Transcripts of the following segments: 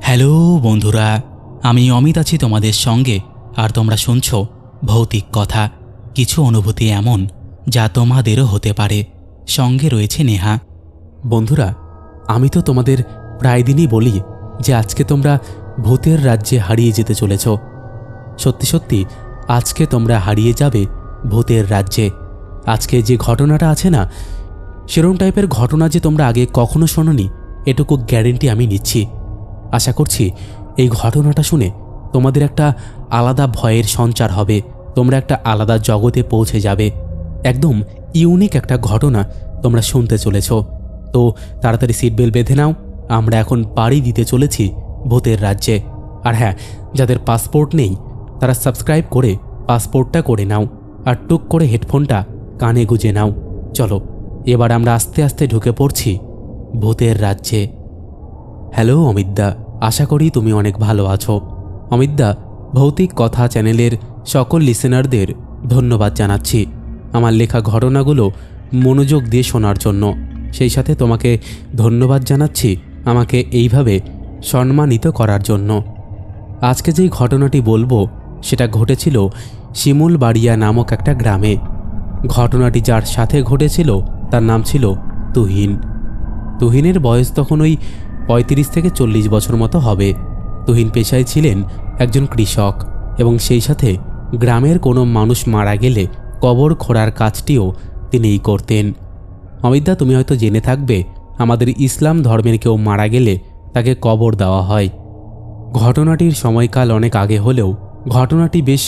Hello বন্ধুরা, আমি অমিত আছি তোমাদের সঙ্গে। আর তোমরা শুনছো ভৌতিক কথা, কিছু অনুভূতি এমন যা তোমাদেরও হতে পারে। সঙ্গে রয়েছে নেহা। বন্ধুরা, আমি তো তোমাদের প্রায় দিনই বলি যে আজকে তোমরা ভূতের রাজ্যে হারিয়ে যেতে চলেছ। সত্যি সত্যি আজকে তোমরা হারিয়ে যাবে ভূতের রাজ্যে। আজকে যে ঘটনাটা আছে না, সেরকম টাইপের ঘটনা যে তোমরা আগে কখনো শোনোনি, এটুকু গ্যারেন্টি আমি নিচ্ছি। আশা করছি এই ঘটনাটা শুনে তোমাদের একটা আলাদা ভয়ের সঞ্চার হবে, তোমরা একটা আলাদা জগতে পৌঁছে যাবে। একদম ইউনিক একটা ঘটনা তোমরা শুনতে চলেছ। তো তাড়াতাড়ি সিট বেল্ট বেঁধে নাও, আমরা এখন পাড়ি দিতে চলেছি ভূতের রাজ্যে। আর হ্যাঁ, যাদের পাসপোর্ট নেই তারা সাবস্ক্রাইব করে পাসপোর্টটা করে নাও, আর টুক করে হেডফোনটা কানে গুঁজে নাও। চলো এবার আমরা আস্তে আস্তে ঢুকে পড়ছি ভূতের রাজ্যে। হ্যালো অমিতদা, আশা করি তুমি অনেক ভালো আছো। অমিতদা, ভৌতিক কথা চ্যানেলের সকল লিসেনারদের ধন্যবাদ জানাচ্ছি আমার লেখা ঘটনাগুলো মনোযোগ দিয়ে শোনার জন্য। সেই সাথে তোমাকে ধন্যবাদ জানাচ্ছি আমাকে এইভাবে সম্মানিত করার জন্য। আজকে যেই ঘটনাটি বলবো সেটা ঘটেছিল শিমুলবাড়িয়া নামক একটা গ্রামে। ঘটনাটি যার সাথে ঘটেছিল তার নাম ছিল তুহিন। তুহিনের বয়স তখন ওই 35 থেকে 40 বছর মতো হবে। তুহিন পেশায় ছিলেন একজন কৃষক এবং সেই সাথে গ্রামের কোনো মানুষ মারা গেলে কবর খোঁড়ার কাজটিও তিনিই করতেন। অমিতদা, তুমি হয়তো জেনে থাকবে আমাদের ইসলাম ধর্মের কেউ মারা গেলে তাকে কবর দেওয়া হয়। ঘটনাটির সময়কাল অনেক আগে হলেও ঘটনাটি বেশ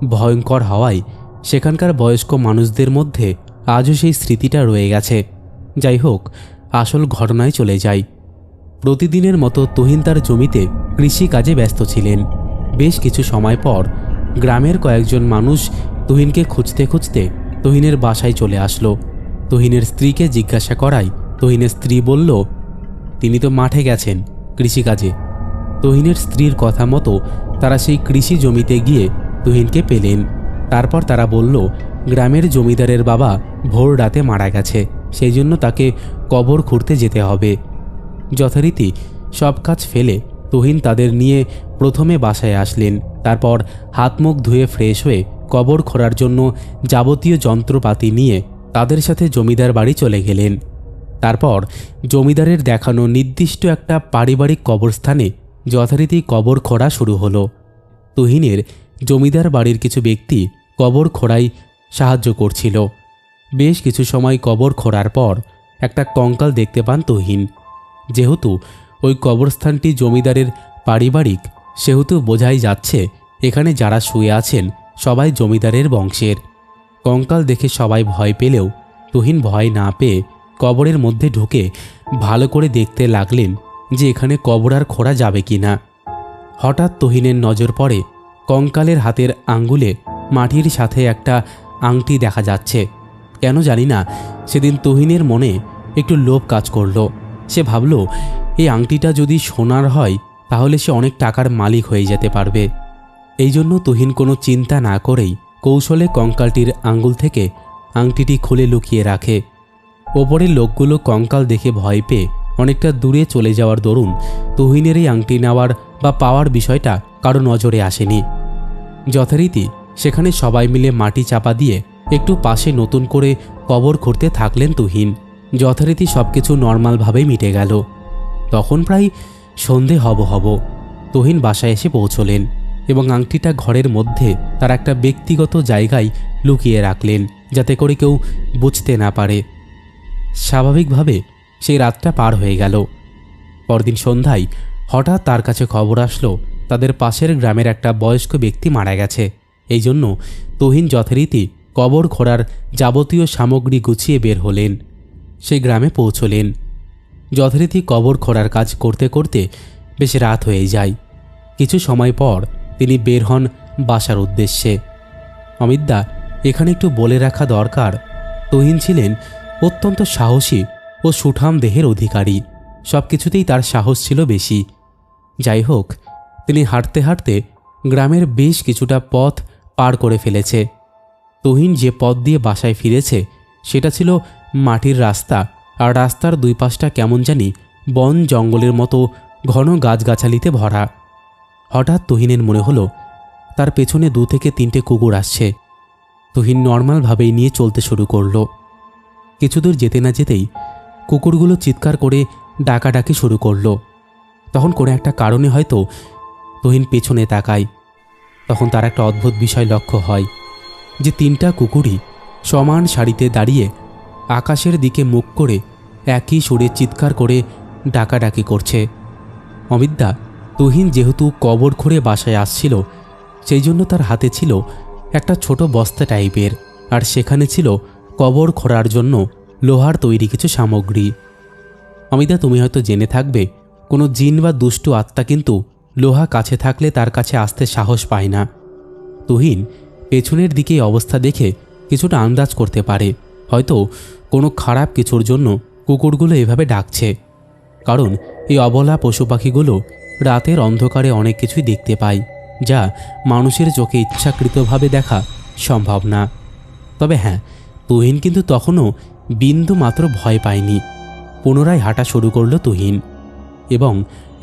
ভয়ঙ্কর হওয়ায় সেখানকার বয়স্ক মানুষদের মধ্যে আজও সেই স্মৃতিটা রয়ে গেছে। যাই হোক, আসল ঘটনায় চলে যাই। প্রতিদিনের মতো তুহিন তার জমিতে কৃষিকাজে ব্যস্ত ছিলেন। বেশ কিছু সময় পর গ্রামের কয়েকজন মানুষ তুহিনকে খুঁজতে খুঁজতে তুহিনের বাসায় চলে আসলো। তুহিনের স্ত্রীকে জিজ্ঞাসা করায় তুহিনের স্ত্রী বলল, তিনি তো মাঠে গেছেন কৃষিকাজে। তুহিনের স্ত্রীর কথা মতো তারা সেই কৃষি জমিতে গিয়ে তুহিনকে পেলেন। তারপর তারা বলল, গ্রামের জমিদারের বাবা ভোর রাতে মারা গেছে, সেই জন্য তাকে কবর খুঁড়তে যেতে হবে। যথারীতি সব কাজ ফেলে তুহিন তাদের নিয়ে প্রথমে বাসায় আসলেন। তারপর হাত মুখ ধুয়ে ফ্রেশ হয়ে কবর খোঁড়ার জন্য যাবতীয় যন্ত্রপাতি নিয়ে তাদের সাথে জমিদার বাড়ি চলে গেলেন। তারপর জমিদারের দেখানো নির্দিষ্ট একটা পারিবারিক কবরস্থানে যথারীতি কবর খোঁড়া শুরু হলো। তুহিনের জমিদার বাড়ির কিছু ব্যক্তি কবর খোঁড়ায় সাহায্য করছিল। বেশ কিছু সময় কবর খোঁড়ার পর একটা কঙ্কাল দেখতে পান তুহিন। যেহেতু ওই কবরস্থানটি জমিদারের পারিবারিক, সেহেতু বোঝাই যাচ্ছে এখানে যারা শুয়ে আছেন সবাই জমিদারের বংশের। কঙ্কাল দেখে সবাই ভয় পেলেও তুহিন ভয় না পেয়ে কবরের মধ্যে ঢুকে ভালো করে দেখতে লাগলেন যে এখানে কবর আর খোঁড়া যাবে কি না। হঠাৎ তুহিনের নজর পড়ে কঙ্কালের হাতের আঙ্গুলে মাটির সাথে একটা আংটি দেখা যাচ্ছে। কেন জানি না সেদিন তুহিনের মনে একটু লোভ কাজ করল। সে ভাবল, এই আংটিটা যদি সোনার হয় তাহলে সে অনেক টাকার মালিক হয়ে যেতে পারবে। এই জন্য তুহিন কোনো চিন্তা না করেই কৌশলে কঙ্কালটির আঙ্গুল থেকে আংটিটি খুলে লুকিয়ে রাখে। ওপরের লোকগুলো কঙ্কাল দেখে ভয় পেয়ে অনেকটা দূরে চলে যাওয়ার দরুন তুহিনের এই আংটি নেওয়ার বা পাওয়ার বিষয়টা কারো নজরে আসেনি। যথারীতি সেখানে সবাই মিলে মাটি চাপা দিয়ে একটু পাশে নতুন করে কবর খুঁড়তে থাকলেন তুহিন। যথারীতি সব কিছু নর্মালভাবেই মিটে গেল। তখন প্রায় সন্ধে হব তুহিন বাসায় এসে পৌঁছলেন এবং আংটিটা ঘরের মধ্যে তার একটা ব্যক্তিগত জায়গায় লুকিয়ে রাখলেন, যাতে করে কেউ বুঝতে না পারে। স্বাভাবিকভাবে সেই রাতটা পার হয়ে গেল। পরদিন সন্ধ্যায় হঠাৎ তার কাছে খবর আসলো তাদের পাশের গ্রামের একটা বয়স্ক ব্যক্তি মারা গেছে। এই জন্য তুহিন যথারীতি কবর খোঁড়ার যাবতীয় সামগ্রী গুছিয়ে বের হলেন। সেই গ্রামে পৌঁছলেন। যথারীতি কবর খোঁড়ার কাজ করতে করতে বেশ রাত হয়ে যায়। কিছু সময় পর তিনি বের হন বাসার উদ্দেশ্যে। অমিতদা, এখানে একটু বলে রাখা দরকার, তুহিন ছিলেন অত্যন্ত সাহসী ও সুঠাম দেহের অধিকারী। সব কিছুতেই তার সাহস ছিল বেশি। যাই হোক, তিনি হাঁটতে হাঁটতে গ্রামের বেশ কিছুটা পথ পার করে ফেলেছে। তুহিন যে পথ দিয়ে বাসায় ফিরেছে সেটা ছিল মাটির রাস্তা, আর রাস্তার দুই পাশটা কেমন জানি বন জঙ্গলের মতো ঘন গাছগাছালিতে ভরা। হঠাৎ তুহিনের মনে হলো তার পেছনে 2 থেকে 3টে কুকুর আসছে। তুহিন নর্মালভাবেই নিয়ে চলতে শুরু করলো। কিছু দূর যেতে না যেতেই কুকুরগুলো চিৎকার করে ডাকাডাকি শুরু করলো। তখন কোনো একটা কারণে হয়তো তুহিন পেছনে তাকায়। তখন তার একটা অদ্ভুত বিষয় লক্ষ্য হয় যে 3টা কুকুরই সমান সারিতে দাঁড়িয়ে আকাশের দিকে মুখ করে একই সুরে চিৎকার করে ডাকাডাকি করছে। অমিতদা, তুহিন যেহেতু কবর খুঁড়ে বাসায় আসছিল, সেই জন্য তার হাতে ছিল একটা ছোট বস্তা টাইপের, আর সেখানে ছিল কবর খোঁড়ার জন্য লোহার তৈরি কিছু সামগ্রী। অমিতা, তুমি হয়তো জেনে থাকবে কোনো জিন বা দুষ্টু আত্মা কিন্তু লোহা কাছে থাকলে তার কাছে আসতে সাহস পায় না। তুহিন পেছনের দিকে অবস্থা দেখে কিছুটা আন্দাজ করতে পারে হয়তো কোনো খারাপ কিছুর জন্য কুকুরগুলো এভাবে ডাকছে, কারণ এই অবলা পশু পাখিগুলো রাতের অন্ধকারে অনেক কিছুই দেখতে পায় যা মানুষের চোখে ইচ্ছাকৃতভাবে দেখা সম্ভব না। তবে হ্যাঁ, তুহিন কিন্তু তখনও বিন্দু মাত্র ভয় পায়নি। পুনরায় হাঁটা শুরু করলো তুহিন এবং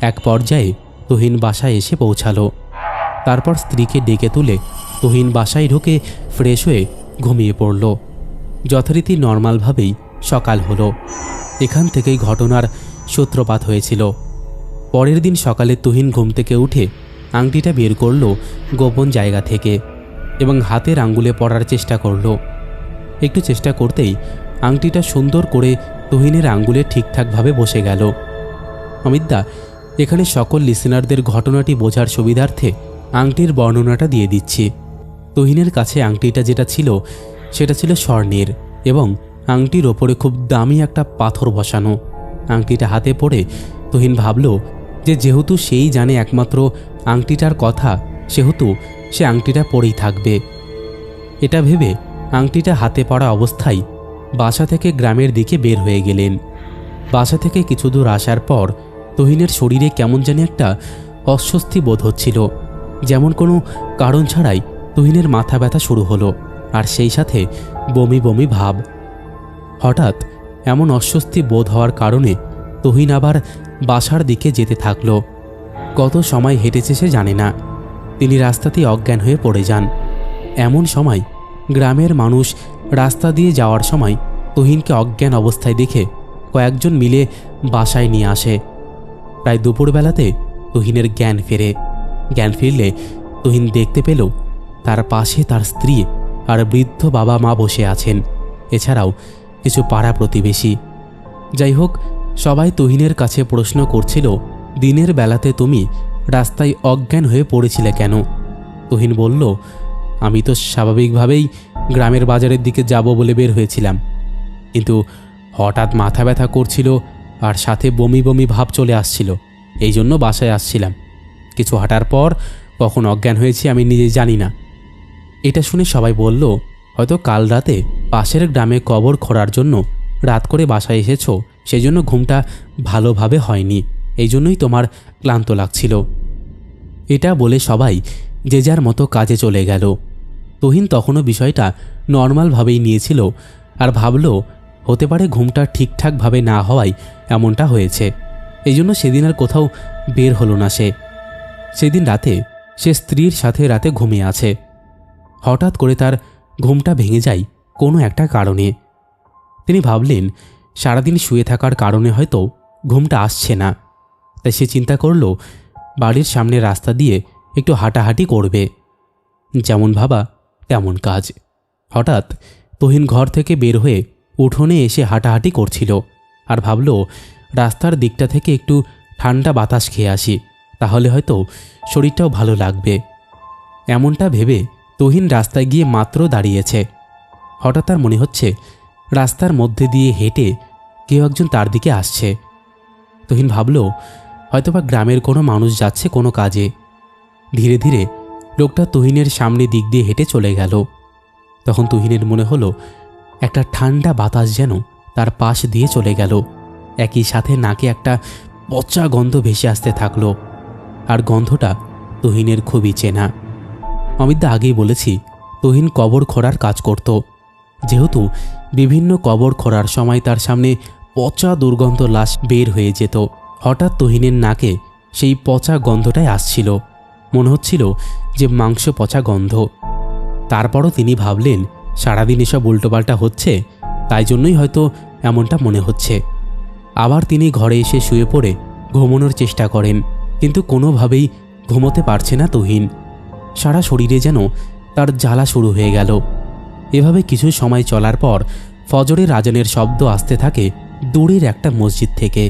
এক পর্যায়ে তুহিন বাসায় এসে পৌঁছালো। তারপর স্ত্রীকে ডেকে তুলে তুহিন বাসায় ঢুকে ফ্রেশ হয়ে ঘুমিয়ে পড়ল। যথারীতি নর্মালভাবেই সকাল হলো। এখান থেকেই ঘটনার সূত্রপাত হয়েছিল। পরের দিন সকালে তুহিন ঘুম থেকে উঠে আংটিটা বের করল গোপন জায়গা থেকে এবং হাতের আঙ্গুলে পরার চেষ্টা করল। একটু চেষ্টা করতেই আংটিটা সুন্দর করে তুহিনের আঙ্গুলে ঠিকঠাকভাবে বসে গেল। অমিতদা, এখানে সকল লিসেনারদের ঘটনাটি বোঝার সুবিধার্থে আংটির বর্ণনাটা দিয়ে দিচ্ছি। তুহিনের কাছে আংটিটা যেটা ছিল সেটা ছিল স্বর্ণের এবং আংটির ওপরে খুব দামি একটা পাথর বসানো। আংটিটা হাতে পড়ে তুহিন ভাবল যে যেহেতু সেই জানে একমাত্র আংটিটার কথা, সেহেতু সে আংটিটা পরেই থাকবে। এটা ভেবে আংটিটা হাতে পড়া অবস্থায় বাসা থেকে গ্রামের দিকে বের হয়ে গেলেন। বাসা থেকে কিছু দূর আসার পর তুহিনের শরীরে কেমন জানি একটা অস্বস্তি বোধ হচ্ছিল, যেমন কোনো কারণ ছাড়াই তুহিনের মাথা ব্যথা শুরু হলো আর সেই সাথে বমি বমি ভাব। হঠাৎ এমন অস্বস্তি বোধ হওয়ার কারণে তুহিন আবার বাসার দিকে যেতে থাকলো। কত সময় হেঁটেছে সে জানে না। তিনি রাস্তাতেই অজ্ঞান হয়ে পড়ে যান। এমন সময় গ্রামের মানুষ রাস্তা দিয়ে যাওয়ার সময় তুহিনকে অজ্ঞান অবস্থায় দেখে কয়েকজন মিলে বাসায় নিয়ে আসে। প্রায় দুপুরবেলাতে তুহিনের জ্ঞান ফেরে। জ্ঞান ফিরলে তুহিন দেখতে পেল তার পাশে তার স্ত্রী আর বৃদ্ধ বাবা মা বসে আছেন, এছাড়াও কিছু পাড়া প্রতিবেশী। যাই হোক, সবাই তুহিনের কাছে প্রশ্ন করছিল, দিনের বেলাতে তুমি রাস্তায় অজ্ঞান হয়ে পড়েছিলে কেন? তুহিন বলল, আমি তো স্বাভাবিকভাবেই গ্রামের বাজারের দিকে যাব বলে বের হয়েছিলাম, কিন্তু হঠাৎ মাথা ব্যথা করছিল আর সাথে বমি বমি ভাব চলে আসছিল, এই জন্য বাসায় আসছিলাম। কিছু হাঁটার পর কখন অজ্ঞান হয়েছি আমি নিজে জানি না। এটা শুনে সবাই বলল, হয়তো কাল রাতে পাশের গ্রামে কবর খোঁড়ার জন্য রাত করে বাসায় এসেছো, সেই জন্য ঘুমটা ভালোভাবে হয়নি, এই জন্যই তোমার ক্লান্ত লাগছিল। এটা বলে সবাই যে যার মতো কাজে চলে গেল। তুহিন তখনও বিষয়টা নর্মালভাবেই নিয়েছিল আর ভাবল হতে পারে ঘুমটা ঠিকঠাকভাবে না হওয়ায় এমনটা হয়েছে। এই জন্য সেদিন আর কোথাও বের হলো না সে। সেদিন রাতে সে স্ত্রীর সাথে রাতে ঘুমিয়ে আছে। হঠাৎ করে তার ঘুমটা ভেঙে যায় কোনো একটা কারণে। তিনি ভাবলেন সারাদিন শুয়ে থাকার কারণে হয়তো ঘুমটা আসছে না। তাই সে চিন্তা করল বাড়ির সামনে রাস্তা দিয়ে একটু হাঁটাহাঁটি করবে। যেমন ভাবা তেমন কাজ। হঠাৎ তুহিন ঘর থেকে বের হয়ে উঠোনে এসে হাঁটাহাঁটি করছিল আর ভাবল রাস্তার দিকটা থেকে একটু ঠান্ডা বাতাস খেয়ে আসি, তাহলে হয়তো শরীরটাও ভালো লাগবে। এমনটা ভেবে তুহিন রাস্তায় গিয়ে মাত্র দাঁড়িয়েছে। হঠাৎ তার মনে হচ্ছে রাস্তার মধ্যে দিয়ে হেঁটে কেউ একজন তার দিকে আসছে। তুহিন ভাবল হয়তোবা গ্রামের কোনো মানুষ যাচ্ছে কোনো কাজে। ধীরে ধীরে লোকটা তুহিনের সামনে দিক দিয়ে হেঁটে চলে গেল। তখন তুহিনের মনে হলো একটা ঠান্ডা বাতাস যেন তার পাশ দিয়ে চলে গেল। একই সাথে নাকে একটা পচা গন্ধ ভেসে আসতে থাকলো, আর গন্ধটা তুহিনের খুবই চেনা। অমিতদা আগেই বলেছি তুহিন কবর খোঁড়ার কাজ করত। যেহেতু বিভিন্ন কবর খোঁড়ার সময় তার সামনে পচা দুর্গন্ধ লাশ বের হয়ে যেত, হঠাৎ তুহিনের নাকে সেই পচা গন্ধটাই আসছিল। মনে হচ্ছিল যে মাংস পচা গন্ধ। তারপরও তিনি ভাবলেন সারাদিন এসব উল্টোপাল্টা হচ্ছে, তাই জন্যই হয়তো এমনটা মনে হচ্ছে। আবার তিনি ঘরে এসে শুয়ে পড়ে ঘুমানোর চেষ্টা করেন, কিন্তু কোনোভাবেই ঘুমোতে পারছে না তুহিন। সারা শরীরে যেন তার জ্বালা শুরু হয়ে গেল। এভাবে কিছু সময় চলার পর ফজরের আজানের শব্দ আসতে থাকে দূরের একটা মসজিদ থেকে।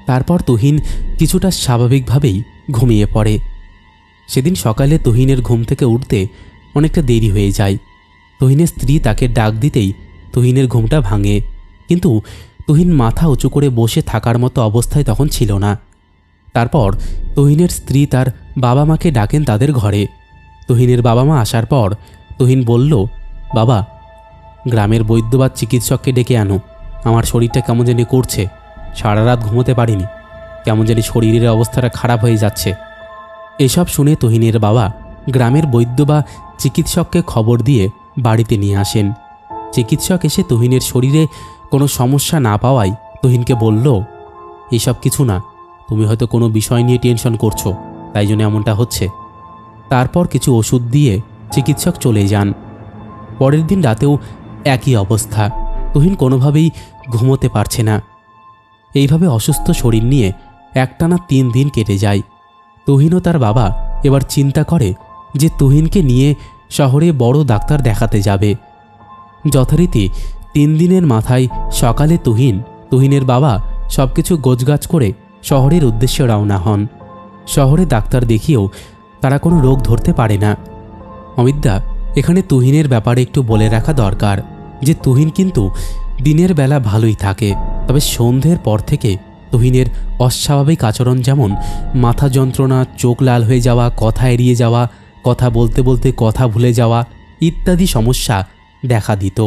তারপর তুহিন কিছুটা স্বাভাবিকভাবেই ঘুমিয়ে পড়ে। সেদিন সকালে তুহিনের ঘুম থেকে উঠতে অনেকটা দেরি হয়ে যায়। তুহিনের স্ত্রী তাকে ডাক দিতেই তুহিনের ঘুমটা ভাঙে, কিন্তু তুহিন মাথা উঁচু করে বসে থাকার মতো অবস্থায় তখন ছিল না। তারপর তুহিনের স্ত্রী তার বাবা মাকে ডাকেন তাদের ঘরে। তুহিনের বাবা মা আসার পর তুহিন বলল, বাবা, গ্রামের বৈদ্য বা চিকিৎসককে ডেকে আনো, আমার শরীরটা কেমন জানি করছে, সারা রাত ঘুমোতে পারিনি, কেমন জানি শরীরের অবস্থাটা খারাপ হয়ে যাচ্ছে। এসব শুনে তুহিনের বাবা গ্রামের বৈদ্য বা চিকিৎসককে খবর দিয়ে বাড়িতে নিয়ে আসেন। চিকিৎসক এসে তুহিনের শরীরে কোনো সমস্যা না পাওয়ায় তুহিনকে বলল, এসব কিছু না, তুমি হয়তো কোনো বিষয় নিয়ে টেনশন করছো, তাই জন্য এমনটা হচ্ছে। তারপর কিছু ওষুধ দিয়ে চিকিৎসক চলে যান। পরের দিন রাতেও একই অবস্থা, তুহিন কোনোভাবেই ঘুমোতে পারছে না। এইভাবে অসুস্থ শরীর নিয়ে একটানা 3 দিন কেটে যায়। তুহিন ও তার বাবা এবার চিন্তা করে যে তুহিনকে নিয়ে শহরে বড় ডাক্তার দেখাতে যাবে। যথারীতি 3 দিনের মাথায় সকালে তুহিনের বাবা সব কিছু গোছগাছ করে শহরের উদ্দেশ্যে রওনা হন। শহরে ডাক্তার দেখিয়েও তারা কোনো রোগ ধরতে পারে না। অমিতদা, এখানে তুহিনের ব্যাপারে একটু বলে রাখা দরকার যে তুহিন কিন্তু দিনের বেলা ভালোই থাকে, তবে সন্ধ্যের পর থেকে তুহিনের অস্বাভাবিক আচরণ, যেমন মাথা যন্ত্রণা, চোখ লাল হয়ে যাওয়া, কথা এড়িয়ে যাওয়া, কথা বলতে বলতে কথা ভুলে যাওয়া ইত্যাদি সমস্যা দেখা দিত।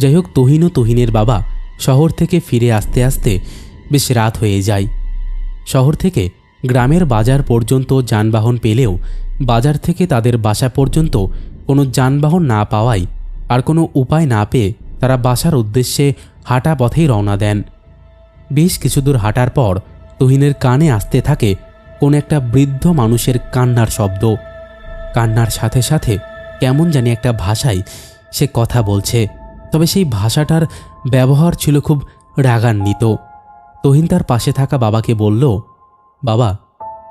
যাই হোক, তুহিন ও তুহিনের বাবা শহর থেকে ফিরে আসতে আসতে বেশ রাত হয়ে যায়। শহর থেকে গ্রামের বাজার পর্যন্ত যানবাহন পেলেও বাজার থেকে তাদের বাসা পর্যন্ত কোনো যানবাহন না পাওয়ায় আর কোনো উপায় না পেয়ে তারা বাসার উদ্দেশ্যে হাঁটা পথেই রওনা দেন। বেশ কিছু দূর হাঁটার পর তুহিনের কানে আসতে থাকে কোন একটা বৃদ্ধ মানুষের কান্নার শব্দ। কান্নার সাথে সাথে কেমন জানি একটা ভাষায় সে কথা বলছে, তবে সেই ভাষাটার ব্যবহার ছিল খুব রাগান্বিত। তুহিন তার পাশে থাকা বাবাকে বলল, বাবা,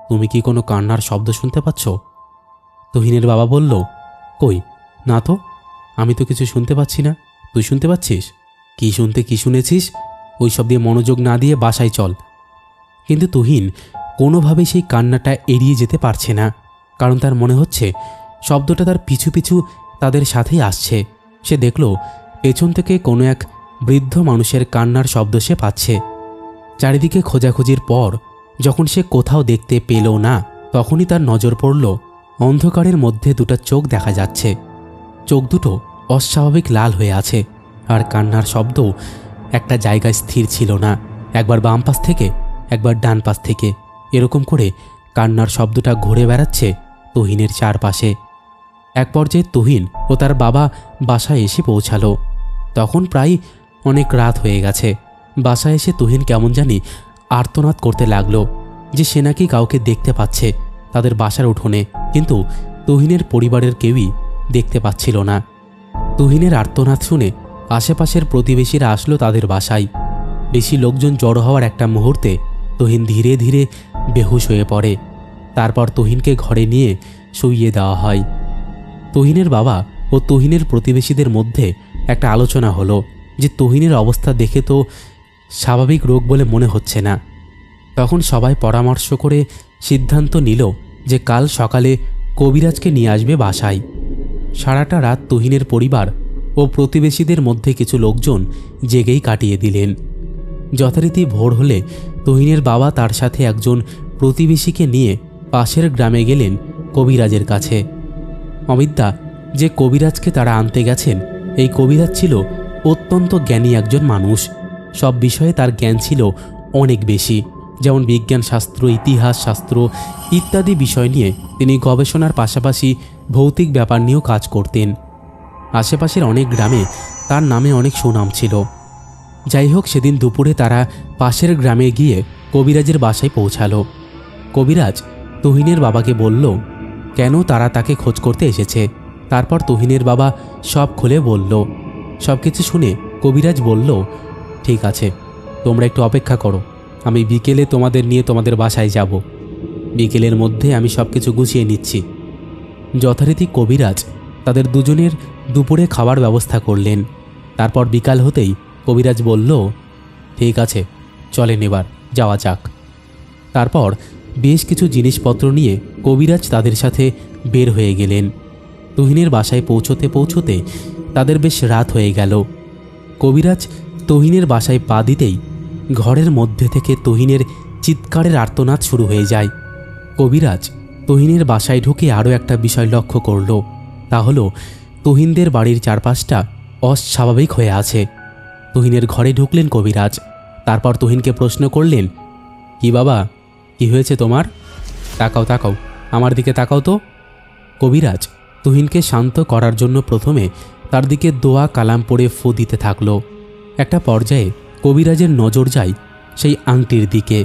তুমি কি কোনো কান্নার শব্দ শুনতে পাচ্ছ? তুহিনের বাবা বলল, কই না তো, আমি তো কিছু শুনতে পাচ্ছি না, তুই শুনতে পাচ্ছিস? কি শুনেছিস ওই সব দিয়ে মনোযোগ না দিয়ে বাসায় চল। কিন্তু তুহিন কোনোভাবেই সেই কান্নাটা এড়িয়ে যেতে পারছে না, কারণ তার মনে হচ্ছে শব্দটা তার পিছু পিছু তাদের সাথেই আসছে। সে দেখল পেছন থেকে কোনো এক বৃদ্ধ মানুষের কান্নার শব্দ সে পাচ্ছে। চারিদিকে খোঁজাখুঁজির পর যখন সে কোথাও দেখতে পেল না, তখনই তার নজর পড়ল অন্ধকারের মধ্যে দুটো চোখ দেখা যাচ্ছে। চোখ দুটো অস্বাভাবিক লাল হয়ে আছে, আর কান্নার শব্দ একটা জায়গায় স্থির ছিল না, একবার বাম পাশ থেকে একবার ডান পাশ থেকে এরকম করে কান্নার শব্দটা ঘুরে বেড়াচ্ছে তুহিনের চারপাশে। এক পর্যায়ে তুহিন ও তার বাবা বাসায় এসে পৌঁছালো। তখন প্রায় অনেক রাত হয়ে গেছে। বাসায় এসে তুহিন কেমন জানি আর্তনাদ করতে লাগলো যে সে নাকি কাউকে দেখতে পাচ্ছে তাদের বাসার উঠোনে, কিন্তু তুহিনের পরিবারের কেউই দেখতে পাচ্ছিল না। তুহিনের আর্তনাদ শুনে আশেপাশের প্রতিবেশীরা আসলো তাদের বাসায়। বেশি লোকজন জড়ো হওয়ার একটা মুহূর্তে তুহিন ধীরে ধীরে বেহুশ হয়ে পড়ে। তারপর তুহিনকে ঘরে নিয়ে শুইয়ে দেওয়া হয়। তুহিনের বাবা ও তুহিনের প্রতিবেশীদের মধ্যে একটা আলোচনা হলো যে তুহিনের অবস্থা দেখে তো স্বাভাবিক রোগ বলে মনে হচ্ছে না। তখন সবাই পরামর্শ করে সিদ্ধান্ত নিল যে কাল সকালে কবিরাজকে নিয়ে আসবে বাসায়। সারাটা রাত তুহিনের পরিবার ও প্রতিবেশীদের মধ্যে কিছু লোকজন জেগেই কাটিয়ে দিলেন। যথারীতি ভোর হলে তুহিনের বাবা তার সাথে একজন প্রতিবেশীকে নিয়ে পাশের গ্রামে গেলেন কবিরাজের কাছে। অমিতদা, যে কবিরাজকে তারা আনতে গেছেন, এই কবিরাজ ছিল অত্যন্ত জ্ঞানী একজন মানুষ। সব বিষয়ে তার জ্ঞান ছিল অনেক বেশি, যেমন বিজ্ঞান শাস্ত্র, ইতিহাস শাস্ত্র ইত্যাদি বিষয় নিয়ে তিনি গবেষণার পাশাপাশি ভৌতিক ব্যাপার নিয়েও কাজ করতেন। আশেপাশের অনেক গ্রামে তার নামে অনেক সুনাম ছিল। যাই হোক, সেদিন দুপুরে তারা পাশের গ্রামে গিয়ে কবিরাজের বাসায় পৌঁছালো। কবিরাজ তুহিনের বাবাকে বলল কেন তারা তাকে খোঁজ করতে এসেছে। তারপর তুহিনের বাবা সব খুলে বলল। সব কিছু শুনে কবিরাজ বলল, ঠিক আছে, তোমরা একটু অপেক্ষা করো, আমি বিকেলে তোমাদের নিয়ে তোমাদের বাসায় যাব। বিকেলের মধ্যে আমি সব কিছু গুছিয়ে নিচ্ছি। যথারীতি কবিরাজ তাদের দুজনের দুপুরে খাবার ব্যবস্থা করলেন। তারপর বিকাল হতেই কবিরাজ বলল, ঠিক আছে, চলেন এবার যাওয়া যাক। তারপর বেশ কিছু জিনিসপত্র নিয়ে কবিরাজ তাদের সাথে বের হয়ে গেলেন। তুহিনের বাসায় পৌঁছতে পৌঁছতে তাদের বেশ রাত হয়ে গেল। কবিরাজ তুহিনের বাসায় পা দিতেই ঘরের মধ্যে থেকে তুহিনের চিৎকারের আর্তনাদ শুরু হয়ে যায়। কবিরাজ তুহিনের বাসায় ঢুকে আরও একটা বিষয় লক্ষ্য করল, তা হলো তুহিনদের বাড়ির চারপাশটা অস্বাভাবিক হয়ে আছে। তুহিনের ঘরে ঢুকলেন কবিরাজ। তারপর তুহিনকে প্রশ্ন করলেন, কি বাবা, কি হয়েছে তোমার? তাকাও তাকাও, আমার দিকে তাকাও তো। কবিরাজ তুহিনকে শান্ত করার জন্য প্রথমে তার দিকে দোয়া কালাম পড়ে ফু দিতে থাকল। একটা পর্যায়ে কবিরাজের নজর যায় সেই আংটির দিকে।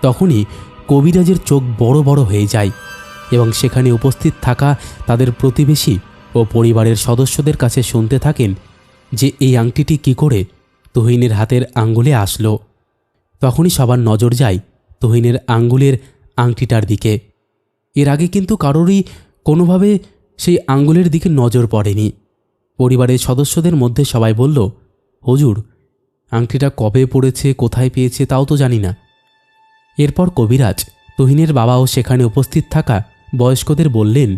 তখনই কবিরাজের চোখ বড় বড় হয়ে যায় এবং সেখানে উপস্থিত থাকা তাদের প্রতিবেশী ও পরিবারের সদস্যদের কাছে শুনতে থাকেন যে এই আংটিটি কি করে তুহিনের হাতের আঙ্গুলে আসলো। তখনই সবার নজর যায় তুহিনের আঙ্গুলের আংটিটার দিকে। এর আগে কিন্তু কারোরই কোনোভাবে সেই আঙ্গুলের দিকে নজর পড়েনি। পরিবারের সদস্যদের মধ্যে সবাই বলল, হুজুর, আংটিটা কবে পড়েছে, কোথায় পেয়েছে তাও তো জানি না। এরপর কবিরাজ তুহিনের বাবাও সেখানে উপস্থিত থাকা বয়স্কদের বললেন,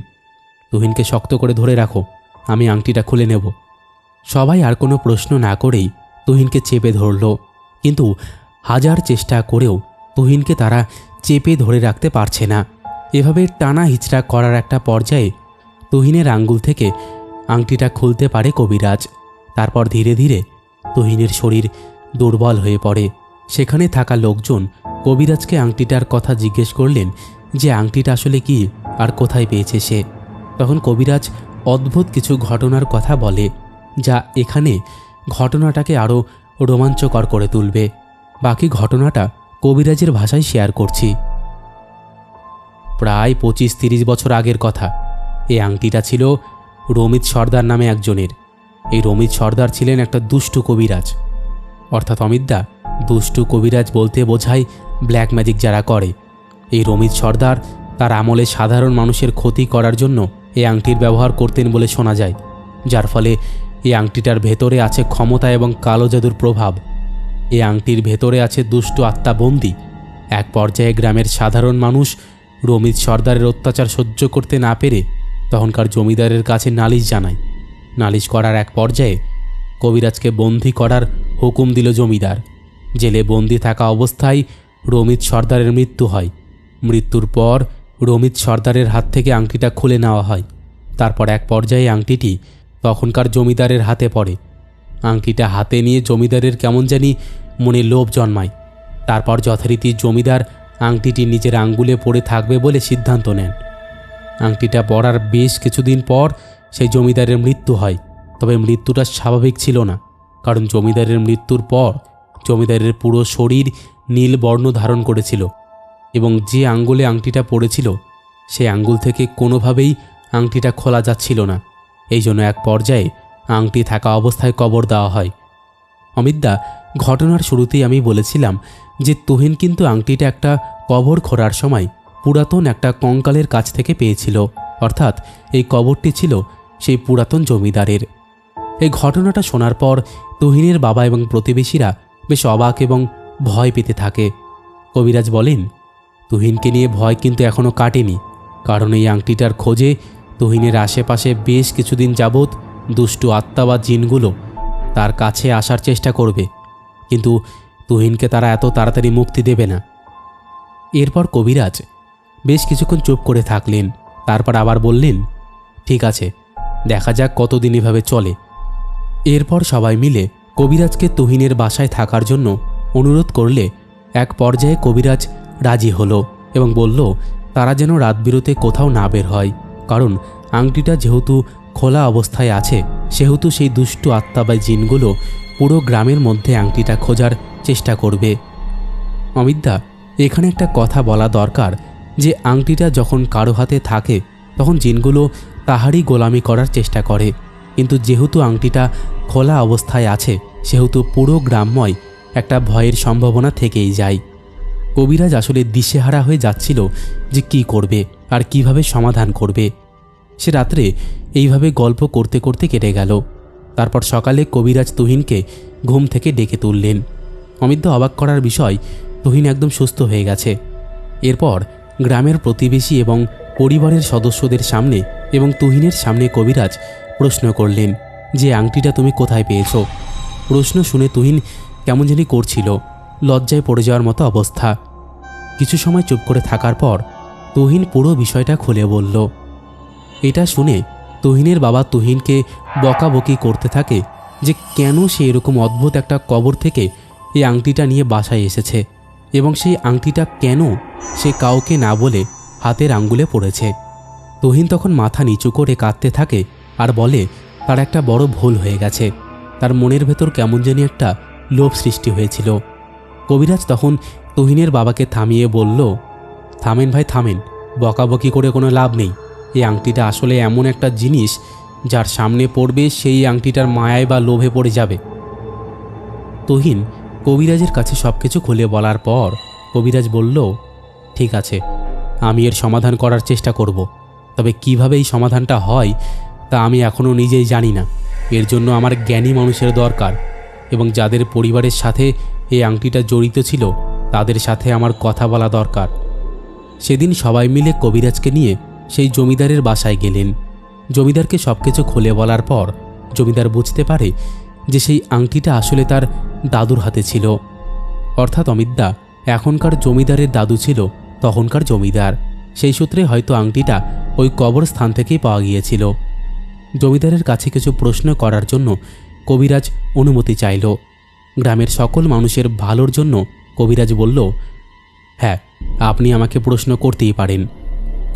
তুহিনকে শক্ত করে ধরে রাখো, আমি আংটিটা খুলে নেব। সবাই আর কোনো প্রশ্ন না করেই তুহিনকে চেপে ধরল, কিন্তু হাজার চেষ্টা করেও তুহিনকে তারা চেপে ধরে রাখতে পারছে না। এভাবে টানা হিচড়া করার একটা পর্যায়ে তুহিনের আঙ্গুল থেকে আংটিটা খুলতে পারে কবিরাজ। তারপর ধীরে ধীরে তুহিনের শরীর দুর্বল হয়ে পড়ে। সেখানে থাকা লোকজন কবিরাজকে আংটিটার কথা জিজ্ঞেস করলেন যে আংটিটা আসলে কি আর কোথায় পেয়েছে সে। তখন কবিরাজ অদ্ভুত কিছু ঘটনার কথা বলে, যা এখানে ঘটনাটাকে আরও রোমাঞ্চকর করে তুলবে। বাকি ঘটনাটা কবিরাজের ভাষায় শেয়ার করছি। প্রায় 25-30 বছর আগের কথা। এই আংটিটা ছিল রমিত সর্দার নামে একজনের। এই রমিত সর্দার ছিলেন একটা দুষ্টু কবিরাজ। অর্থাৎ অমিতদা, দুষ্টু কবিরাজ বলতে বোঝায় ব্ল্যাক ম্যাজিক যারা করে। এই রমিত সর্দার তার আমলে সাধারণ মানুষের ক্ষতি করার জন্য এই আংটির ব্যবহার করতেন বলে শোনা যায়, যার ফলে এই আংটিটার ভেতরে আছে ক্ষমতা এবং কালো জাদুর প্রভাব। এই আংটির ভেতরে আছে দুষ্টু আত্মা বন্দী। এক পর্যায়ে গ্রামের সাধারণ মানুষ রমিত সর্দারের অত্যাচার সহ্য করতে না পেরে তখনকার জমিদারের কাছে নালিশ জানায়। নালিশ করার এক পর্যায়ে কবিরাজকে বন্দি করার হুকুম দিল জমিদার। জেলে বন্দি থাকা অবস্থায় রমিত সর্দারের মৃত্যু হয়। মৃত্যুর পর রমিত সর্দারের হাত থেকে আংটিটা খুলে নেওয়া হয়। তারপর এক পর্যায়ে আংটিটি তখনকার জমিদারের হাতে পড়ে। আংটিটা হাতে নিয়ে জমিদারের কেমন জানি মনে লোভ জন্মায়। তারপর যথারীতি জমিদার আংটিটি নিজের আঙ্গুলে পড়ে থাকবে বলে সিদ্ধান্ত নেন। আংটিটা পড়ার বেশ কিছুদিন পর সেই জমিদারের মৃত্যু হয়। তবে মৃত্যুটা স্বাভাবিক ছিল না, কারণ জমিদারের মৃত্যুর পর জমিদারের পুরো শরীর নীল বর্ণ ধারণ করেছিল এবং যে আঙ্গুলে আংটিটা পড়েছিল সেই আঙ্গুল থেকে কোনোভাবেই আংটিটা খোলা যাচ্ছিল না। এই জন্য এক পর্যায়ে আংটি থাকা অবস্থায় কবর দেওয়া হয়। অমিতদা, ঘটনার শুরুতেই আমি বলেছিলাম যে তুহিন কিন্তু আংটিটা একটা কবর খোঁড়ার সময় পুরাতন একটা কঙ্কালের কাছ থেকে পেয়েছিল। অর্থাৎ এই কবরটি ছিল সেই পুরাতন জমিদারের। এই ঘটনাটা শোনার পর তুহিনের বাবা এবং প্রতিবেশীরা বেশ অবাক এবং ভয় পেতে থাকে। কবিরাজ বলেন, তুহিনকে নিয়ে ভয় কিন্তু এখনও কাটেনি, কারণ এই আংটিটার খোঁজে তুহিনের আশেপাশে বেশ কিছুদিন যাবৎ দুষ্টু আত্মা বা জিনগুলো তার কাছে আসার চেষ্টা করবে, কিন্তু তুহিনকে তারা এত তাড়াতাড়ি মুক্তি দেবে না। এরপর কবিরাজ বেশ কিছুক্ষণ চুপ করে থাকলেন। তারপর আবার বললেন, ঠিক আছে, দেখা যাক কতদিন এভাবে চলে। এরপর সবাই মিলে কবিরাজকে তুহিনের বাসায় থাকার জন্য অনুরোধ করলে এক পর্যায়ে কবিরাজ রাজি হলো এবং বলল তারা যেন রাত বিরতে কোথাও না বের হয়, কারণ আংটিটা যেহেতু খোলা অবস্থায় আছে সেহেতু সেই দুষ্টু আত্মা বা জিনগুলো পুরো গ্রামের মধ্যে আংটিটা খোঁজার চেষ্টা করবে। অমিতদা, এখানে একটা কথা বলা দরকার যে আংটিটা যখন কারো হাতে থাকে তখন জিনগুলো তাহারই গোলামি করার চেষ্টা করে, কিন্তু যেহেতু আংটিটা খোলা অবস্থায় আছে সেহেতু পুরো গ্রামময় একটা ভয়ের সম্ভাবনা থেকেই যায়। কবিরাজ আসলে দিশেহারা হয়ে যাচ্ছিল যে কি করবে আর কিভাবে সমাধান করবে। সে রাত্রে এইভাবে গল্প করতে করতে কেটে গেল। তারপর সকালে কবিরাজ তুহিনকে ঘুম থেকে ডেকে তুললেন। অমিত অবাক করার বিষয়, তুহিন একদম সুস্থ হয়ে গেছে। এরপর গ্রামের প্রতিবেশী এবং পরিবারের সদস্যদের সামনে এবং তুহিনের সামনে কবিরাজ প্রশ্ন করলেন যে আংটিটা তুমি কোথায় পেয়েছো। প্রশ্ন শুনে তুহিন কেমন জানি করছিল, লজ্জায় পড়ে যাওয়ার মতো অবস্থা। কিছু সময় চুপ করে থাকার পর তুহিন পুরো বিষয়টা খুলে বলল। এটা শুনে তুহিনের বাবা তুহিনকে বকাবকি করতে থাকে যে কেন সে এরকম অদ্ভুত একটা কবর থেকে এই আংটিটা নিয়ে বাসায় এসেছে এবং সেই আংটিটা কেন সে কাউকে না বলে হাতের আঙ্গুলে পড়েছে। তুহিন তখন মাথা নিচু করে কাঁদতে থাকে আর বলে তার একটা বড় ভুল হয়ে গেছে। তার মনের ভেতর কেমন জানি একটা লোভ সৃষ্টি হয়েছিল। কবিরাজ তখন তুহিনের বাবাকে থামিয়ে বলল, থামেন ভাই থামেন, বকাবকি করে কোনো লাভ নেই। এই আংটিটা আসলে এমন একটা জিনিস যার সামনে পড়বে সেই আংটিটার মায়ায় বা লোভে পড়ে যাবে। তুহিন কবিরাজের কাছে সব কিছু খুলে বলার পর কবিরাজ বলল, ঠিক আছে, আমি এর সমাধান করার চেষ্টা করব, তবে কিভাবে এই সমাধানটা হয় তা আমি এখনও নিজেই জানি না। এর জন্য আমার জ্ঞানী মানুষের দরকার এবং যাদের পরিবারের সাথে এই আংটিটা জড়িত ছিল তাদের সাথে আমার কথা বলা দরকার। সেদিন সবাই মিলে কবিরাজকে নিয়ে সেই জমিদারের বাসায় গেলেন। জমিদারকে সব কিছু খুলে বলার পর জমিদার বুঝতে পারে যে সেই আংটিটা আসলে তার দাদুর হাতে ছিল। অর্থাৎ অমিতদা এখনকার জমিদারের দাদু ছিল তখনকার জমিদার। সেই সূত্রে হয়তো আংটিটা ওই কবরস্থান থেকেই পাওয়া গিয়েছিল। জমিদারের কাছে কিছু প্রশ্ন করার জন্য কবিরাজ অনুমতি চাইল। গ্রামের সকল মানুষের ভালোর জন্য কবিরাজ বলল, হ্যাঁ, আপনি আমাকে প্রশ্ন করতেই পারেন।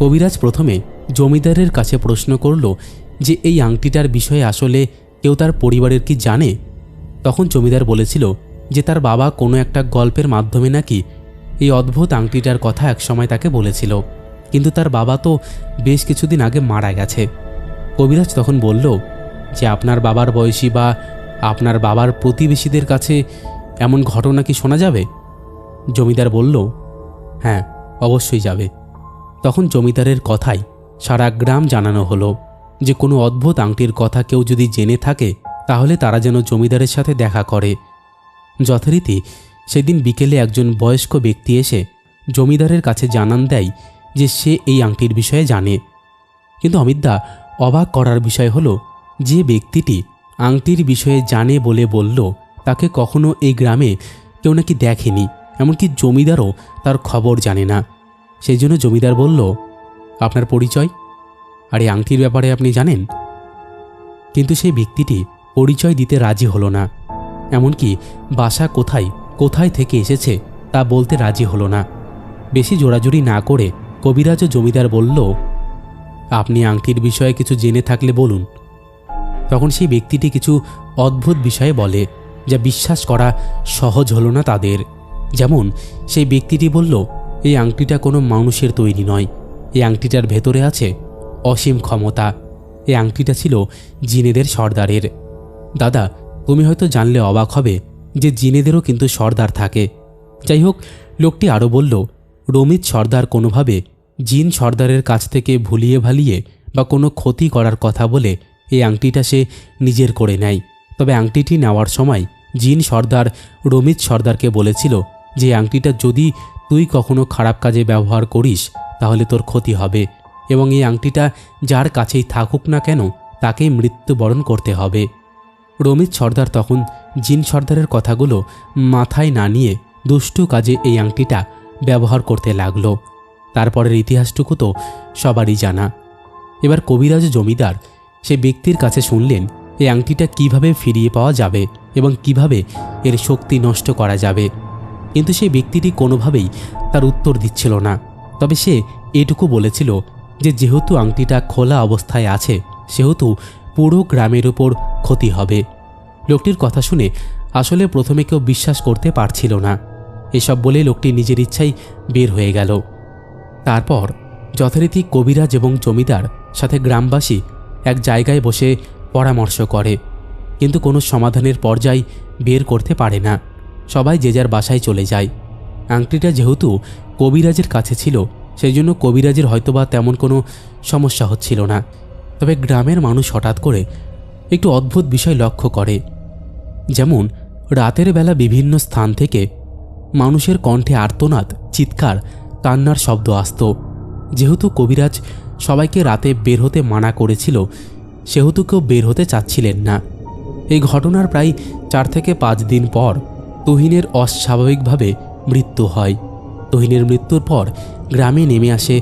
কবিরাজ প্রথমে জমিদারের কাছে প্রশ্ন করল যে এই আংটিটার বিষয়ে আসলে কেউ তার পরিবারের কি জানে। তখন জমিদার বলেছিল যে তার বাবা কোনো একটা গল্পের মাধ্যমে নাকি এই অদ্ভুত আংটিটার কথা একসময় তাকে বলেছিল, কিন্তু তার বাবা তো বেশ কিছুদিন আগে মারা গেছে। কবিরাজ তখন বলল যে আপনার বাবার বয়সী বা আপনার বাবার প্রতিবেশীদের কাছে এমন ঘটনা কি শোনা যাবে? জমিদার বলল, হ্যাঁ, অবশ্যই যাবে। তখন জমিদারের কথাই সারা গ্রাম জানানো হলো যে কোনো অদ্ভুত আংটির কথা কেউ যদি জেনে থাকে তাহলে তারা যেন জমিদারের সাথে দেখা করে। যথারীতি সেদিন বিকেলে একজন বয়স্ক ব্যক্তি এসে জমিদারের কাছে জানান দেয় যে সে এই আংটির বিষয়ে জানে। কিন্তু অমিতদা অবাক করার বিষয় হলো যে ব্যক্তিটি আংটির বিষয়ে জানে বলে বলল তাকে কখনো এই গ্রামে কেউ নাকি দেখেনি, এমনকি জমিদারও তার খবর জানে না। সেই জন্য জমিদার বলল, আপনার পরিচয় আর এই আংটির ব্যাপারে আপনি জানেন? কিন্তু সেই ব্যক্তিটি পরিচয় দিতে রাজি হলো না, এমনকি বাসা কোথায় কোথায় থেকে এসেছে তা বলতে রাজি হলো না। বেশি জোড়াজুড়ি না করে কবিরাজ ও জমিদার বলল, আপনি আংটির বিষয়ে কিছু জেনে থাকলে বলুন। তখন সেই ব্যক্তিটি কিছু অদ্ভুত বিষয়ে বলে যা বিশ্বাস করা সহজ হলো না তাদের। যেমন সেই ব্যক্তিটি বলল, এই আংটিটা কোনো মানুষের তৈরি নয়, এই আংটিটার ভেতরে আছে অসীম ক্ষমতা। এই আংটিটা ছিল জিনেদের সর্দারের। দাদা, তুমি হয়তো জানলে অবাক হবে যে জিনেদেরও কিন্তু সর্দার থাকে। যাই হোক, লোকটি আরও বলল, রমিত সর্দার কোনোভাবে জিন সর্দারের কাছ থেকে ভুলিয়ে ভালিয়ে বা কোনো ক্ষতি করার কথা বলে এই আংটিটা সে নিজের করে নেয়। তবে আংটিটি নেওয়ার সময় জিন সর্দার রমিত সর্দারকে বলেছিল যে আংটিটা যদি তুই কখনো খারাপ কাজে ব্যবহার করিস তাহলে তোর ক্ষতি হবে এবং এই আংটিটা যার কাছেই থাকুক না কেন তাকেই মৃত্যুবরণ করতে হবে। রমিত সর্দার তখন জিন সর্দারের কথাগুলো মাথায় না নিয়ে দুষ্টু কাজে এই আংটিটা ব্যবহার করতে লাগলো। তারপরের ইতিহাসটুকু তো সবারই জানা। এবার কবিরাজ জমিদার সে ব্যক্তির কাছে শুনলেন এই আংটিটা কিভাবে ফিরিয়ে পাওয়া যাবে এবং কিভাবে এর শক্তি নষ্ট করা যাবে, কিন্তু সেই ব্যক্তিটি কোনোভাবেই তার উত্তর দিচ্ছিল না। তবে সে এটুকু বলেছিল যে যেহেতু আংটিটা খোলা অবস্থায় আছে সেহেতু পুরো গ্রামের উপর ক্ষতি হবে। লোকটির কথা শুনে আসলে প্রথমে কেউ বিশ্বাস করতে পারছিল না। এসব বলে লোকটি নিজের ইচ্ছাই বের হয়ে গেল। তারপর যথারীতি কবিরাজ এবং জমিদার সাথে গ্রামবাসী এক জায়গায় বসে পরামর্শ করে, কিন্তু কোনো সমাধানের পর্যায় বের করতে পারে না। সবাই যে যার বাসায় চলে যায়। আংটিটা যেহেতু কবিরাজের কাছে ছিল, সেই জন্য কবিরাজের হয়তোবা তেমন কোনো সমস্যা হচ্ছিল না। তবে গ্রামের মানুষ হঠাৎ করে একটু অদ্ভুত বিষয় লক্ষ্য করে। যেমন রাতের বেলা বিভিন্ন স্থান থেকে মানুষের কণ্ঠে আর্তনাদ, চিৎকার, কান্নার শব্দ আসত। যেহেতু কবিরাজ সবাইকে রাতে বের হতে মানা করেছিল, সেহেতু কেউ বের হতে চাচ্ছিলেন না। এই ঘটনার প্রায় 4 থেকে 5 দিন পর তুহিনের অস্বাভাবিকভাবে মৃত্যু হয়। তুহিনের মৃত্যুর পর গ্রামে নেমে আসে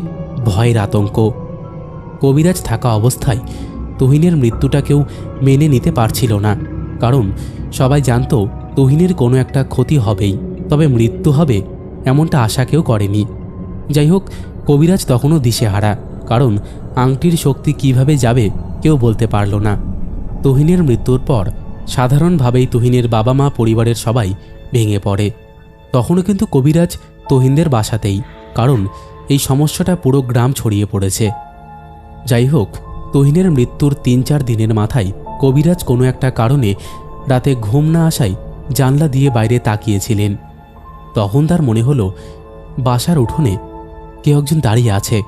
ভয়ের আতঙ্ক। কবিরাজ থাকা অবস্থায় তুহিনের মৃত্যুটা কেউ মেনে নিতে পারছিল না, কারণ সবাই জানত তুহিনের কোনো একটা ক্ষতি হবেই, তবে মৃত্যু হবে এমনটা আশা কেউ করেনি। যাই হোক, কবিরাজ তখনও দিশেহারা, কারণ আংটির শক্তি কিভাবে যাবে কেউ বলতে পারল না। তুহিনের মৃত্যুর পর সাধারণভাবেই তুহিনের বাবা মা পরিবারের সবাই ভেঙে পড়ে। তখনও কিন্তু কবিরাজ তুহিনদের বাসাতেই, কারণ এই সমস্যাটা পুরো গ্রাম ছড়িয়ে পড়েছে। যাই হোক, তুহিনের মৃত্যুর 3-4 দিনের মাথায় কবিরাজ কোনো একটা কারণে রাতে ঘুম না আসায় জানলা দিয়ে বাইরে তাকিয়েছিলেন। তখন তার মনে হলো বাসার উঠোনে কেউ একজন দাঁড়িয়ে আছে।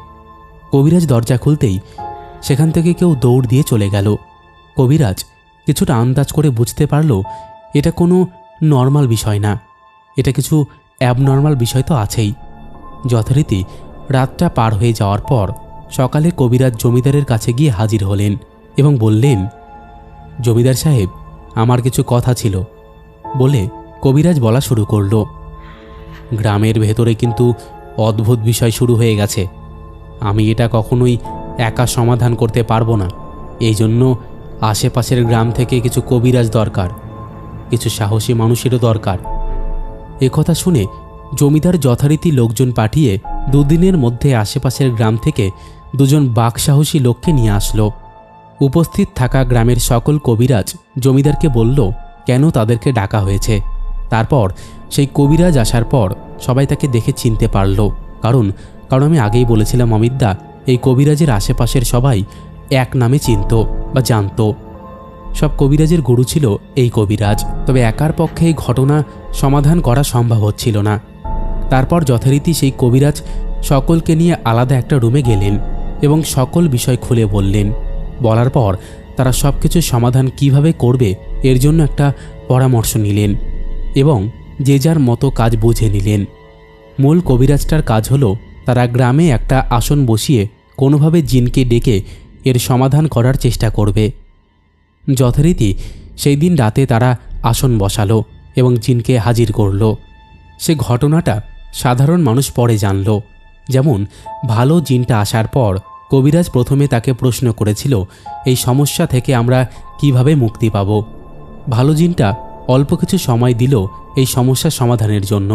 কবিরাজ দরজা খুলতেই সেখান থেকে কেউ দৌড় দিয়ে চলে গেল। কবিরাজ কিছুটা আন্দাজ করে বুঝতে পারল এটা কোনো নর্মাল বিষয় না, এটা কিছু অ্যাবনর্মাল বিষয় তো আছেই। যথারীতি রাতটা পার হয়ে যাওয়ার পর সকালে কবিরাজ জমিদারের কাছে গিয়ে হাজির হলেন এবং বললেন, জমিদার সাহেব, আমার কিছু কথা ছিল বলে কবিরাজ বলা শুরু করল। গ্রামের ভেতরে কিন্তু অদ্ভুত বিষয় শুরু হয়ে গেছে। আমি এটা কখনোই একা সমাধান করতে পারবো না। এই জন্য আশেপাশের গ্রাম থেকে কিছু কবিরাজ দরকার, কিছু সাহসী মানুষেরও দরকার। একথা শুনে জমিদার যথারীতি লোকজন পাঠিয়ে 2 দিনের মধ্যে আশেপাশের গ্রাম থেকে 2জন বাকসাহসী লোককে নিয়ে আসলো। উপস্থিত থাকা গ্রামের সকল কবিরাজ জমিদারকে বলল কেন তাদেরকে ডাকা হয়েছে। তারপর সেই কবিরাজ আসার পর সবাই তাকে দেখে চিনতে পারল, কারণ আমি আগেই বলেছিলাম অমিতদা, এই কবিরাজের আশেপাশের সবাই এক নামে চিনত বা জানত। সব কবিরাজের গুরু ছিল এই কবিরাজ, তবে একার পক্ষে এই ঘটনা সমাধান করা সম্ভব হচ্ছিল না। তারপর যথারীতি সেই কবিরাজ সকলকে নিয়ে আলাদা একটা রুমে গেলেন এবং সকল বিষয় খুলে বললেন। বলার পর তারা সব কিছু সমাধান কিভাবে করবে এর জন্য একটা পরামর্শ নিলেন এবং যে যার মতো কাজ বুঝে নিলেন। মূল কবিরাজটার কাজ হলো তারা গ্রামে একটা আসন বসিয়ে কোনোভাবে জিনকে ডেকে এর সমাধান করার চেষ্টা করবে। যথারীতি সেই দিন রাতে তারা আসন বসালো এবং জিনকে হাজির করল। সে ঘটনাটা সাধারণ মানুষ পরে জানল। যেমন ভালো জিনটা আসার পর কবিরাজ প্রথমে তাকে প্রশ্ন করেছিল, এই সমস্যা থেকে আমরা কিভাবে মুক্তি পাব। ভালো জিনটা অল্প কিছু সময় দিল এই সমস্যা সমাধানের জন্য,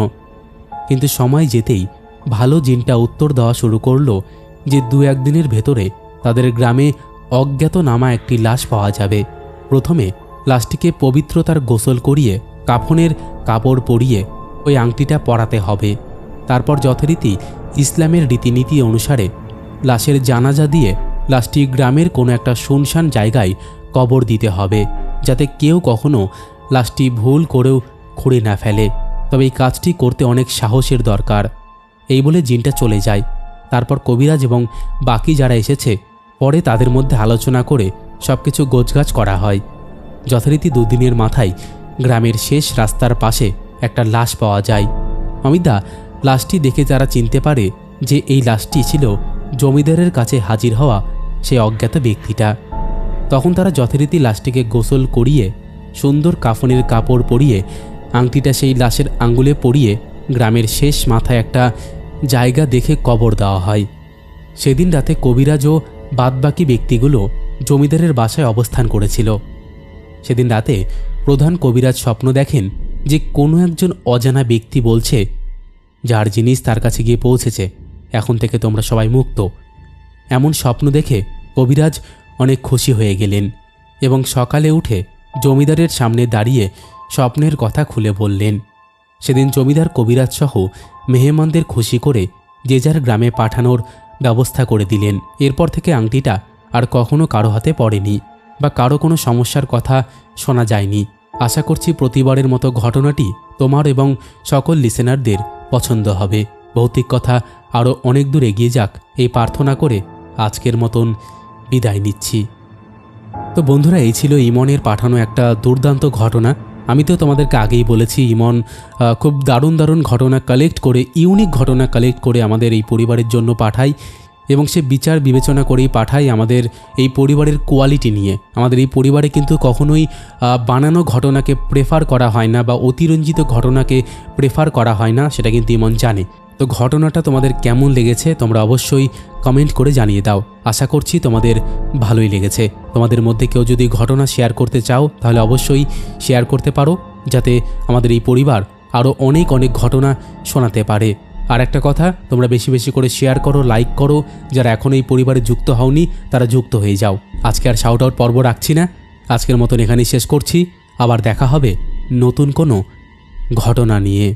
কিন্তু সময় যেতেই ভালো জিনটা উত্তর দেওয়া শুরু করল যে 2-1 দিনের ভেতরে তাদের গ্রামে অজ্ঞাতনামা একটি লাশ পাওয়া যাবে। প্রথমে লাশটিকে পবিত্রতার গোসল করিয়ে কাফনের কাপড় পরিয়ে ওই আংটিটা পরাতে হবে। তারপর যথারীতি ইসলামের রীতিনীতি অনুসারে লাশের জানাজা দিয়ে লাশটি গ্রামের কোনো একটা শুনশান জায়গায় কবর দিতে হবে, যাতে কেউ কখনো লাশটি ভুল করেও খুঁড়ে না ফেলে। তবে এই কাজটি করতে অনেক সাহসের দরকার। এই বলে জিনটা চলে যায়। তারপর কবিরাজ এবং বাকি যারা এসেছে পরে তাদের মধ্যে আলোচনা করে সব কিছু গোছগাছ করা হয়। যথারীতি 2 দিনের মাথায় গ্রামের শেষ রাস্তার পাশে একটা লাশ পাওয়া যায়। অমিতদা, লাশটি দেখে যারা চিনতে পারে যে এই লাশটি ছিল জমিদারের কাছে হাজির হওয়া সেই অজ্ঞাত ব্যক্তিটা। তখন তারা যথারীতি লাশটিকে গোসল করিয়ে সুন্দর কাফনের কাপড় পরিয়ে আংটিটা সেই লাশের আঙ্গুলে পরিয়ে গ্রামের শেষ মাথায় একটা জায়গা দেখে কবর দেওয়া হয়। সেদিন রাতে কবিরাজ ও বাদবাকি ব্যক্তিগুলো জমিদারের বাসায় অবস্থান করেছিল। সেদিন রাতে প্রধান কবিরাজ স্বপ্ন দেখেন যে কোনো একজন অজানা ব্যক্তি বলছে, যার জিনিস তার কাছে গিয়ে পৌঁছেছে, এখন থেকে তোমরা সবাই মুক্ত। এমন স্বপ্ন দেখে কবিরাজ অনেক খুশি হয়ে গেলেন এবং সকালে উঠে জমিদারের সামনে দাঁড়িয়ে স্বপ্নের কথা খুলে বললেন। সেদিন জমিদার কবিরাজ সহ মেহমানদের খুশি করে যে যার গ্রামে পাঠানোর ব্যবস্থা করে দিলেন। এরপর থেকে আংটিটা আর কখনো কারো হাতে পড়েনি বা কারো কোনো সমস্যার কথা শোনা যায়নি। আশা করছি প্রতিবারের মতো ঘটনাটি তোমার এবং সকল লিসেনারদের পছন্দ হবে। ভৌতিক কথা আরও অনেক দূর এগিয়ে যাক এই প্রার্থনা করে আজকের মতন বিদায় নিচ্ছি। তো বন্ধুরা, এই ছিল ইমনের পাঠানো একটা দুর্দান্ত ঘটনা। আমি তো তোমাদেরকে আগেই বলেছি ইমন খুব দারুণ দারুণ ঘটনা কালেক্ট করে, ইউনিক ঘটনা কালেক্ট করে আমাদের এই পরিবারের জন্য পাঠায় এবং সে বিচার বিবেচনা করেই পাঠায় আমাদের এই পরিবারের কোয়ালিটি নিয়ে। আমাদের এই পরিবারে কিন্তু কখনোই বানানো ঘটনাকে প্রেফার করা হয় না বা অতিরঞ্জিত ঘটনাকে প্রেফার করা হয় না, সেটা কিন্তু ইমন জানে। তো ঘটনাটা তোমাদের কেমন লেগেছে তোমরা অবশ্যই কমেন্ট করে জানিয়ে দাও। আশা করছি তোমাদের ভালোই লেগেছে। তোমাদের মধ্যে কেউ যদি ঘটনা শেয়ার করতে চাও তাহলে অবশ্যই শেয়ার করতে পারো, যাতে আমাদের এই পরিবার আরও অনেক অনেক ঘটনা শোনাতে পারে। আর একটা কথা, তোমরা বেশি বেশি করে শেয়ার করো, লাইক করো। যারা এখন এই পরিবারে যুক্ত হওনি তারা যুক্ত হয়ে যাও। আজকে আর শাউট আউট পর্ব রাখছি না, আজকের মতন এখানেই শেষ করছি। আবার দেখা হবে নতুন কোনো ঘটনা নিয়ে।